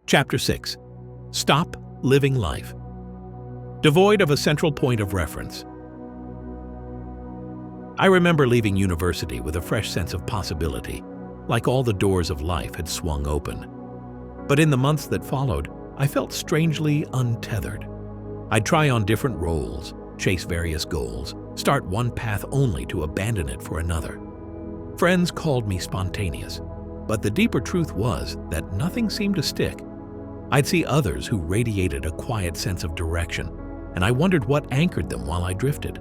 Chapter 6. Stop living life. Devoid of a central point of reference. I remember leaving university with a fresh sense of possibility, like all the doors of life had swung open. But in the months that followed, I felt strangely untethered. I'd try on different roles, chase various goals, start one path only to abandon it for another. Friends called me spontaneous, but the deeper truth was that nothing seemed to stick. I'd see others who radiated a quiet sense of direction, and I wondered what anchored them while I drifted.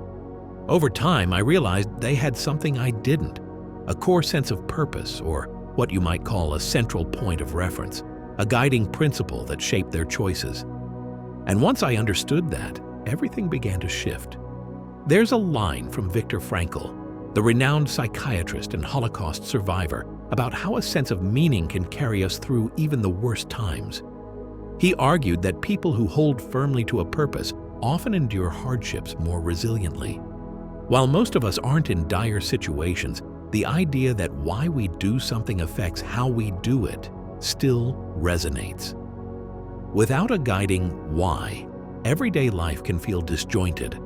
Over time, I realized they had something I didn't, a core sense of purpose, or what you might call a central point of reference, a guiding principle that shaped their choices. And once I understood that, everything began to shift. There's a line from Viktor Frankl, the renowned psychiatrist and Holocaust survivor, about how a sense of meaning can carry us through even the worst times. He argued that people who hold firmly to a purpose often endure hardships more resiliently. While most of us aren't in dire situations, the idea that why we do something affects how we do it still resonates. Without a guiding why, everyday life can feel disjointed,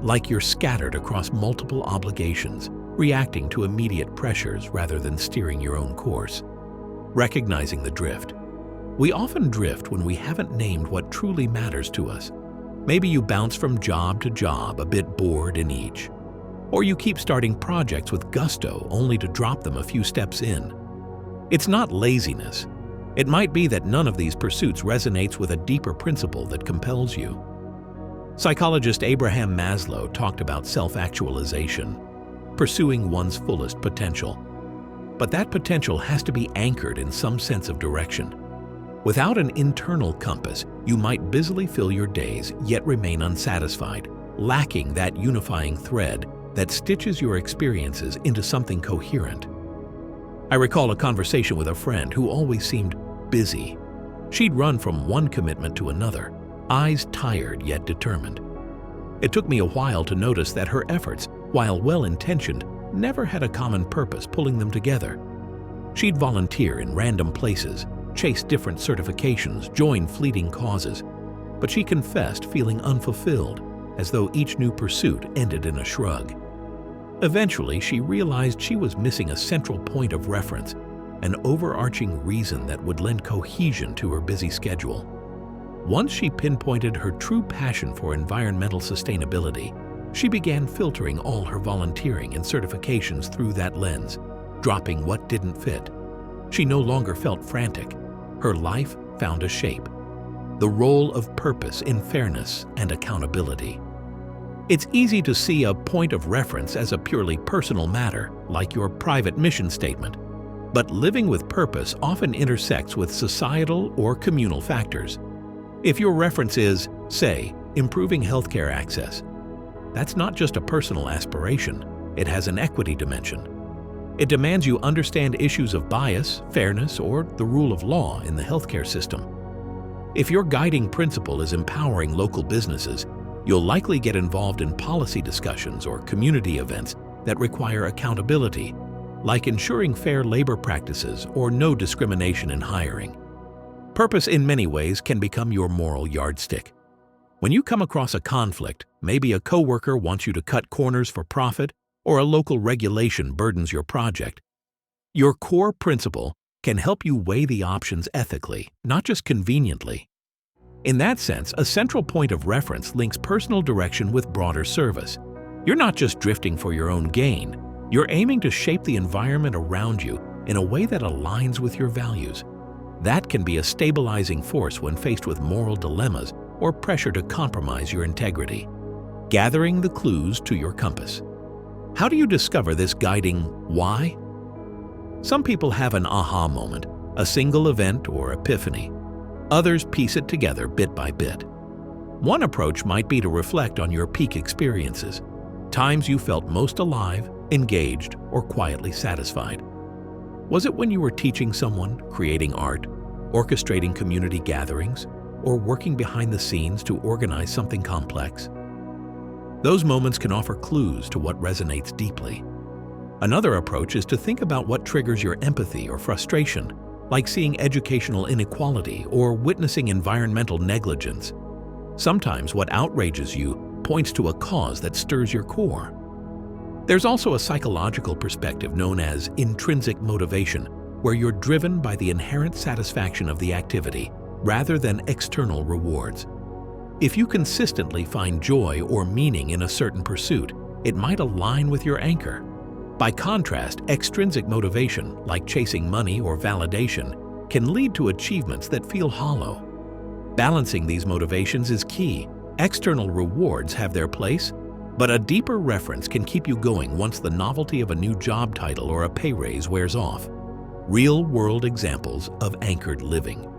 like you're scattered across multiple obligations, reacting to immediate pressures rather than steering your own course. Recognizing the drift. We often drift when we haven't named what truly matters to us. Maybe you bounce from job to job, a bit bored in each. Or you keep starting projects with gusto only to drop them a few steps in. It's not laziness. It might be that none of these pursuits resonates with a deeper principle that compels you. Psychologist Abraham Maslow talked about self-actualization, pursuing one's fullest potential. But that potential has to be anchored in some sense of direction. Without an internal compass, you might busily fill your days yet remain unsatisfied, lacking that unifying thread that stitches your experiences into something coherent. I recall a conversation with a friend who always seemed busy. She'd run from one commitment to another, eyes tired yet determined. It took me a while to notice that her efforts, while well-intentioned, never had a common purpose pulling them together. She'd volunteer in random places, chase different certifications, join fleeting causes, but she confessed feeling unfulfilled, as though each new pursuit ended in a shrug. Eventually, she realized she was missing a central point of reference, an overarching reason that would lend cohesion to her busy schedule. Once she pinpointed her true passion for environmental sustainability, she began filtering all her volunteering and certifications through that lens, dropping what didn't fit. She no longer felt frantic. Her life found a shape, the role of purpose in fairness and accountability. It's easy to see a point of reference as a purely personal matter, like your private mission statement. But living with purpose often intersects with societal or communal factors. If your reference is, say, improving healthcare access, that's not just a personal aspiration, it has an equity dimension. It demands you understand issues of bias, fairness, or the rule of law in the healthcare system. If your guiding principle is empowering local businesses, you'll likely get involved in policy discussions or community events that require accountability, like ensuring fair labor practices or no discrimination in hiring. Purpose in many ways can become your moral yardstick. When you come across a conflict, maybe a coworker wants you to cut corners for profit, or a local regulation burdens your project, your core principle can help you weigh the options ethically, not just conveniently. In that sense, a central point of reference links personal direction with broader service. You're not just drifting for your own gain, you're aiming to shape the environment around you in a way that aligns with your values. That can be a stabilizing force when faced with moral dilemmas or pressure to compromise your integrity. Gathering the clues to your compass. How do you discover this guiding why? Some people have an aha moment, a single event or epiphany. Others piece it together bit by bit. One approach might be to reflect on your peak experiences, times you felt most alive, engaged, or quietly satisfied. Was it when you were teaching someone, creating art, orchestrating community gatherings, or working behind the scenes to organize something complex? Those moments can offer clues to what resonates deeply. Another approach is to think about what triggers your empathy or frustration. like seeing educational inequality or witnessing environmental negligence. Sometimes what outrages you points to a cause that stirs your core. There's also a psychological perspective known as intrinsic motivation, where you're driven by the inherent satisfaction of the activity rather than external rewards. If you consistently find joy or meaning in a certain pursuit, it might align with your anchor. By contrast, extrinsic motivation, like chasing money or validation, can lead to achievements that feel hollow. Balancing these motivations is key. External rewards have their place, but a deeper reference can keep you going once the novelty of a new job title or a pay raise wears off. Real-world examples of anchored living.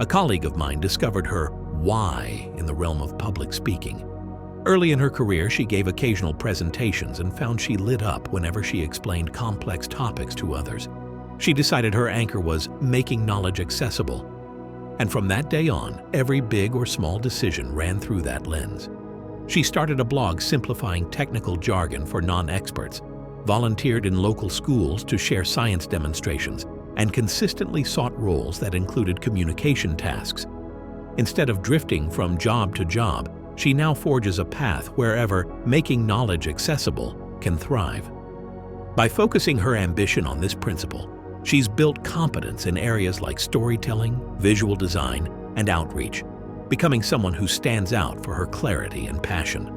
A colleague of mine discovered her why in the realm of public speaking. Early in her career, she gave occasional presentations and found she lit up whenever she explained complex topics to others. She decided her anchor was making knowledge accessible. And from that day on, every big or small decision ran through that lens. She started a blog simplifying technical jargon for non-experts, volunteered in local schools to share science demonstrations, and consistently sought roles that included communication tasks. Instead of drifting from job to job, she now forges a path wherever making knowledge accessible can thrive. By focusing her ambition on this principle, she's built competence in areas like storytelling, visual design, and outreach, becoming someone who stands out for her clarity and passion.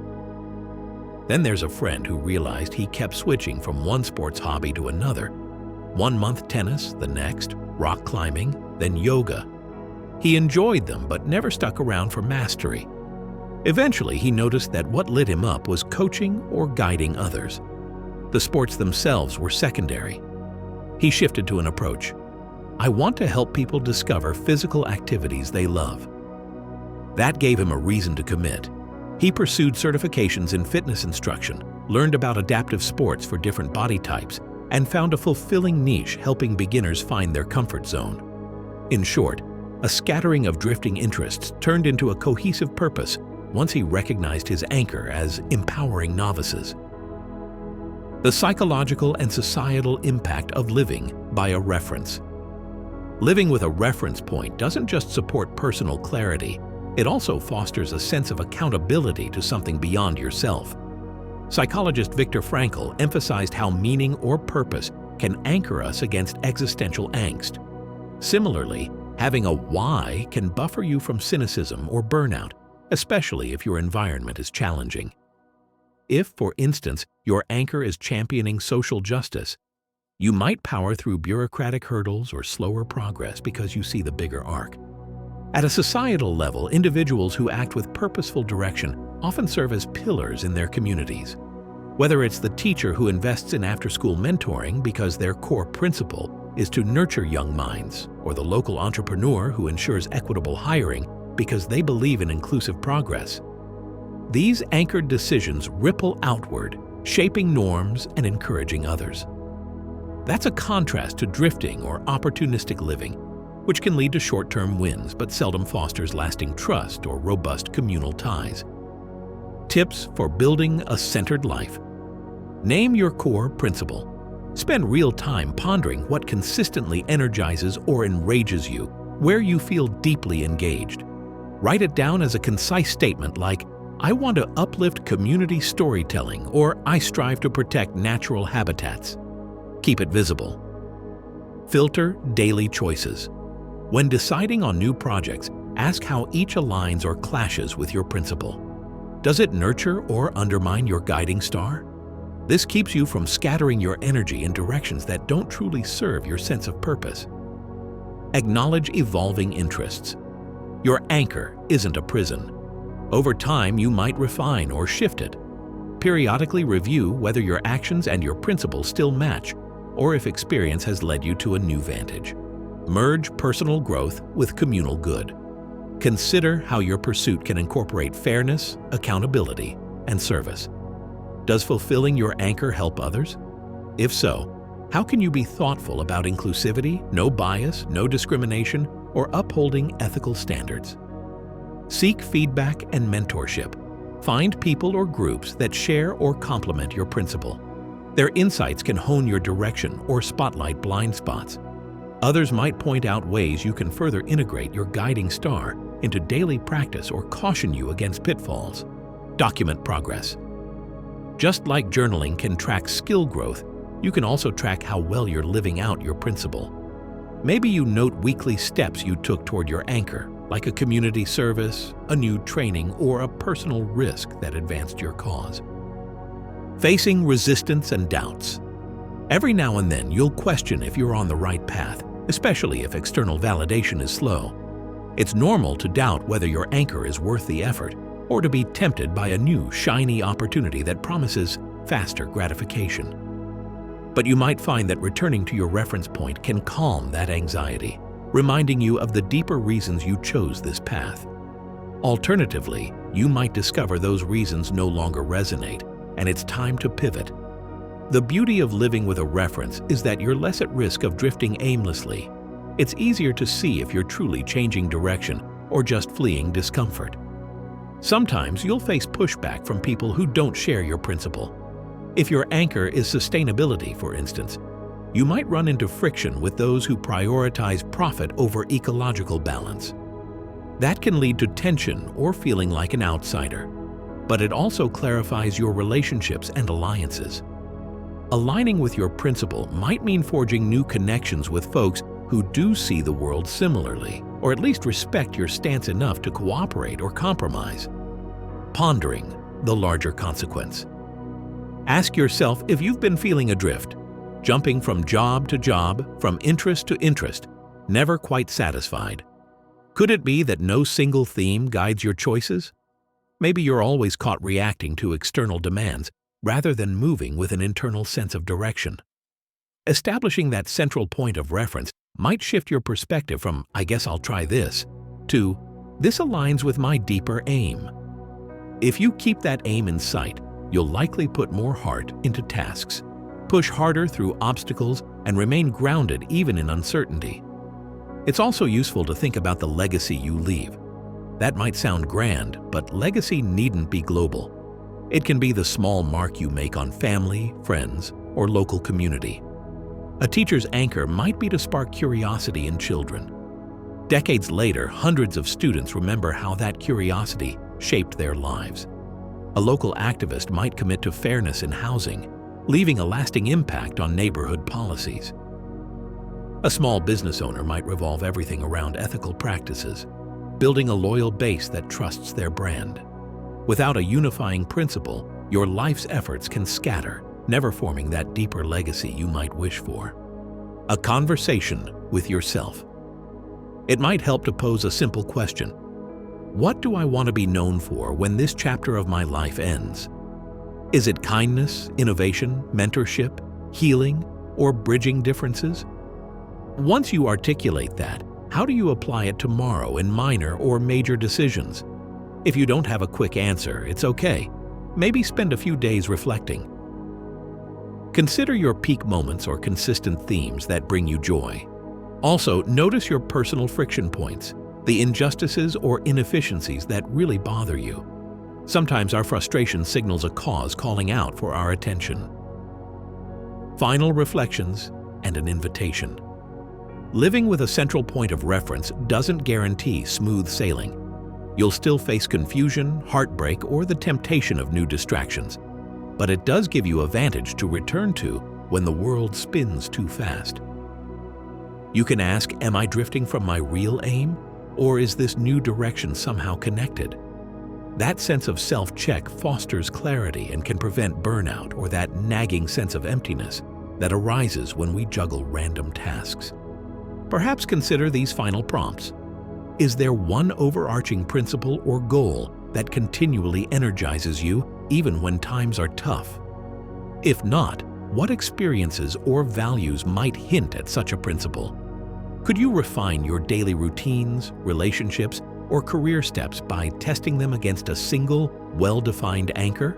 Then there's a friend who realized he kept switching from one sports hobby to another. 1 month tennis, the next, rock climbing, then yoga. He enjoyed them but never stuck around for mastery. Eventually, he noticed that what lit him up was coaching or guiding others. The sports themselves were secondary. He shifted to an approach. I want to help people discover physical activities they love. That gave him a reason to commit. He pursued certifications in fitness instruction, learned about adaptive sports for different body types, and found a fulfilling niche helping beginners find their comfort zone. In short, a scattering of drifting interests turned into a cohesive purpose once he recognized his anchor as empowering novices. The psychological and societal impact of living by a reference. Living with a reference point doesn't just support personal clarity, it also fosters a sense of accountability to something beyond yourself. Psychologist Viktor Frankl emphasized how meaning or purpose can anchor us against existential angst. Similarly, having a why can buffer you from cynicism or burnout, especially if your environment is challenging. If, for instance, your anchor is championing social justice, you might power through bureaucratic hurdles or slower progress because you see the bigger arc. At a societal level, individuals who act with purposeful direction often serve as pillars in their communities. Whether it's the teacher who invests in after-school mentoring because their core principle is to nurture young minds, or the local entrepreneur who ensures equitable hiring because they believe in inclusive progress. These anchored decisions ripple outward, shaping norms and encouraging others. That's a contrast to drifting or opportunistic living, which can lead to short-term wins but seldom fosters lasting trust or robust communal ties. Tips for building a centered life. Name your core principle. Spend real time pondering what consistently energizes or enrages you, where you feel deeply engaged. Write it down as a concise statement like, I want to uplift community storytelling, or I strive to protect natural habitats. Keep it visible. Filter daily choices. When deciding on new projects, ask how each aligns or clashes with your principle. Does it nurture or undermine your guiding star? This keeps you from scattering your energy in directions that don't truly serve your sense of purpose. Acknowledge evolving interests. Your anchor isn't a prison. Over time, you might refine or shift it. Periodically review whether your actions and your principles still match, or if experience has led you to a new vantage. Merge personal growth with communal good. Consider how your pursuit can incorporate fairness, accountability, and service. Does fulfilling your anchor help others? If so, how can you be thoughtful about inclusivity, no bias, no discrimination, or upholding ethical standards? Seek feedback and mentorship. Find people or groups that share or complement your principle. Their insights can hone your direction or spotlight blind spots. Others might point out ways you can further integrate your guiding star into daily practice or caution you against pitfalls. Document progress. Just like journaling can track skill growth, you can also track how well you're living out your principle. Maybe you note weekly steps you took toward your anchor, like a community service, a new training, or a personal risk that advanced your cause. Facing resistance and doubts. Every now and then you'll question if you're on the right path, especially if external validation is slow. It's normal to doubt whether your anchor is worth the effort, or to be tempted by a new, shiny opportunity that promises faster gratification. But you might find that returning to your reference point can calm that anxiety, reminding you of the deeper reasons you chose this path. Alternatively, you might discover those reasons no longer resonate, and it's time to pivot. The beauty of living with a reference is that you're less at risk of drifting aimlessly. It's easier to see if you're truly changing direction or just fleeing discomfort. Sometimes you'll face pushback from people who don't share your principle. If your anchor is sustainability, for instance, you might run into friction with those who prioritize profit over ecological balance. That can lead to tension or feeling like an outsider, but it also clarifies your relationships and alliances. Aligning with your principle might mean forging new connections with folks who do see the world similarly, or at least respect your stance enough to cooperate or compromise. Pondering the larger consequence. Ask yourself if you've been feeling adrift, jumping from job to job, from interest to interest, never quite satisfied. Could it be that no single theme guides your choices? Maybe you're always caught reacting to external demands rather than moving with an internal sense of direction. Establishing that central point of reference might shift your perspective from "I guess I'll try this" to "this aligns with my deeper aim." If you keep that aim in sight, you'll likely put more heart into tasks, push harder through obstacles, and remain grounded even in uncertainty. It's also useful to think about the legacy you leave. That might sound grand, but legacy needn't be global. It can be the small mark you make on family, friends, or local community. A teacher's anchor might be to spark curiosity in children. Decades later, hundreds of students remember how that curiosity shaped their lives. A local activist might commit to fairness in housing, leaving a lasting impact on neighborhood policies. A small business owner might revolve everything around ethical practices, building a loyal base that trusts their brand. Without a unifying principle, your life's efforts can scatter, never forming that deeper legacy you might wish for. A conversation with yourself. It might help to pose a simple question. What do I want to be known for when this chapter of my life ends? Is it kindness, innovation, mentorship, healing, or bridging differences? Once you articulate that, how do you apply it tomorrow in minor or major decisions? If you don't have a quick answer, it's okay. Maybe spend a few days reflecting. Consider your peak moments or consistent themes that bring you joy. Also, notice your personal friction points, the injustices or inefficiencies that really bother you. Sometimes our frustration signals a cause calling out for our attention. Final reflections and an invitation. Living with a central point of reference doesn't guarantee smooth sailing. You'll still face confusion, heartbreak, or the temptation of new distractions. But it does give you a vantage to return to when the world spins too fast. You can ask, am I drifting from my real aim? Or is this new direction somehow connected? That sense of self-check fosters clarity and can prevent burnout or that nagging sense of emptiness that arises when we juggle random tasks. Perhaps consider these final prompts. Is there one overarching principle or goal that continually energizes you even when times are tough? If not, what experiences or values might hint at such a principle? Could you refine your daily routines, relationships, or career steps by testing them against a single, well-defined anchor?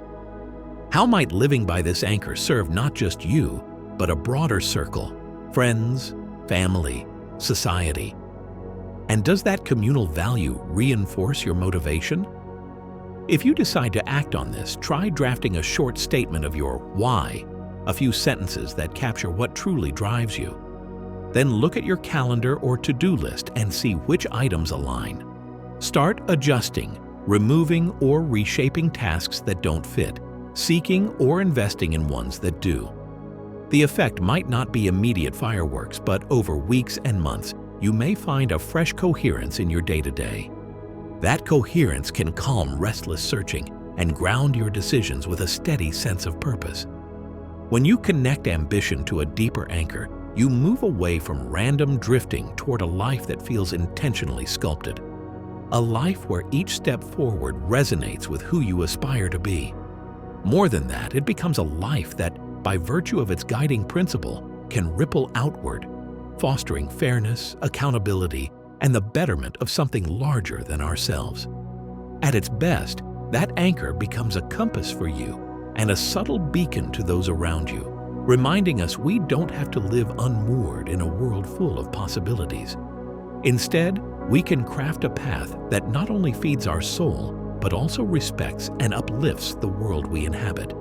How might living by this anchor serve not just you, but a broader circle, friends, family, society? And does that communal value reinforce your motivation? If you decide to act on this, try drafting a short statement of your why, a few sentences that capture what truly drives you. Then look at your calendar or to-do list and see which items align. Start adjusting, removing or reshaping tasks that don't fit, seeking or investing in ones that do. The effect might not be immediate fireworks, but over weeks and months, you may find a fresh coherence in your day-to-day. That coherence can calm restless searching and ground your decisions with a steady sense of purpose. When you connect ambition to a deeper anchor, you move away from random drifting toward a life that feels intentionally sculpted. A life where each step forward resonates with who you aspire to be. More than that, it becomes a life that, by virtue of its guiding principle, can ripple outward, fostering fairness, accountability, and the betterment of something larger than ourselves. At its best, that anchor becomes a compass for you and a subtle beacon to those around you, reminding us we don't have to live unmoored in a world full of possibilities. Instead, we can craft a path that not only feeds our soul, but also respects and uplifts the world we inhabit.